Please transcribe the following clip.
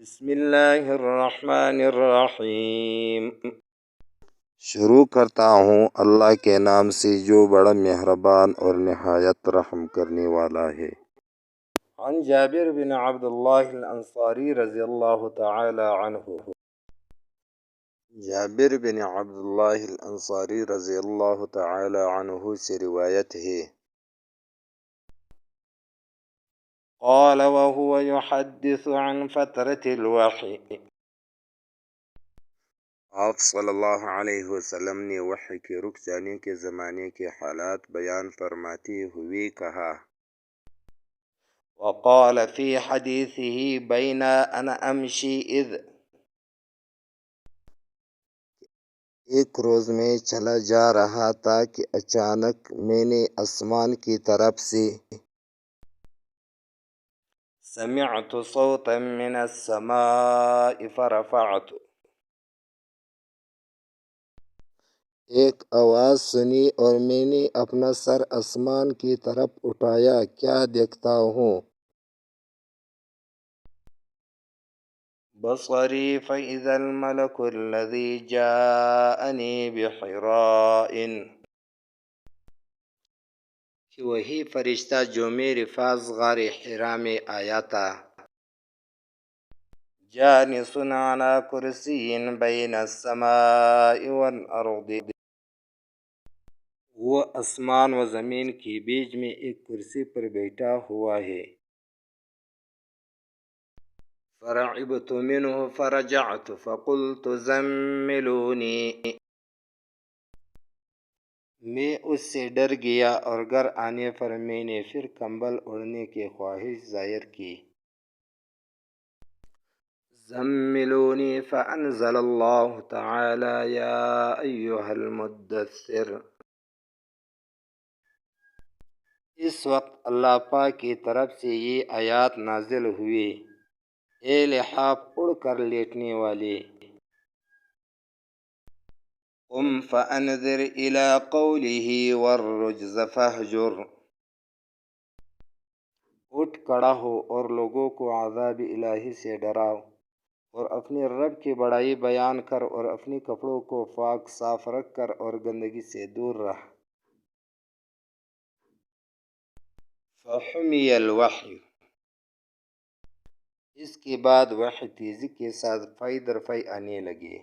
بسم اللہ الرحمن الرحیم۔ شروع کرتا ہوں اللہ کے نام سے جو بڑا مہربان اور نہایت رحم کرنے والا ہے۔ عن جابر بن عبداللہ الانصاری رضی اللہ تعالی عنہ، جابر بن عبداللہ الانصاری رضی اللہ تعالی عنہ سے روایت ہے، قال وهو يحدث عن فترة الوحی، آپ صلی اللہ علیہ وسلم نے وحی کے رک جانے کے زمانے کے حالات بیان فرماتے ہوئے کہا، وقال فی حدیثه بین انا امشی اذ، ایک روز میں چلا جا رہا تھا کہ اچانک میں نے آسمان کی طرف سے سمعت صوتا من السماء فرفعت، ایک آواز سنی اور میں نے اپنا سر آسمان کی طرف اٹھایا، کیا دیکھتا ہوں؟ بصری فإذا الملك الذي جاءني بحراء، کہ وہی فرشتہ جو میرے پاس غار حرا میں آیا تھا، جالس على کرسی بین السماء والارض، وہ آسمان و زمین کے بیچ میں ایک کرسی پر بیٹھا ہوا ہے۔ فرعبت منه فرجعت فقلت زملونی، میں اس سے ڈر گیا اور گھر آنے پر میں نے پھر کمبل اوڑھنے کی خواہش ظاہر کی۔ زملونی فانزل اللہ تعالی یا ایہا المدثر، اس وقت اللہ پاک کی طرف سے یہ آیات نازل ہوئی، اے لحاف اڑ کر لیٹنے والے، قم فانذر الی قولہ والرجز فہجر، اٹھ کھڑا ہو اور لوگوں کو عذاب الہی سے ڈراؤ، اور اپنے رب کی بڑائی بیان کر اور اپنے کپڑوں کو پاک صاف رکھ کر اور گندگی سے دور رہ۔ فحمی الوحی، اس کے بعد وحی تیزی کے ساتھ فی در فی آنے لگے۔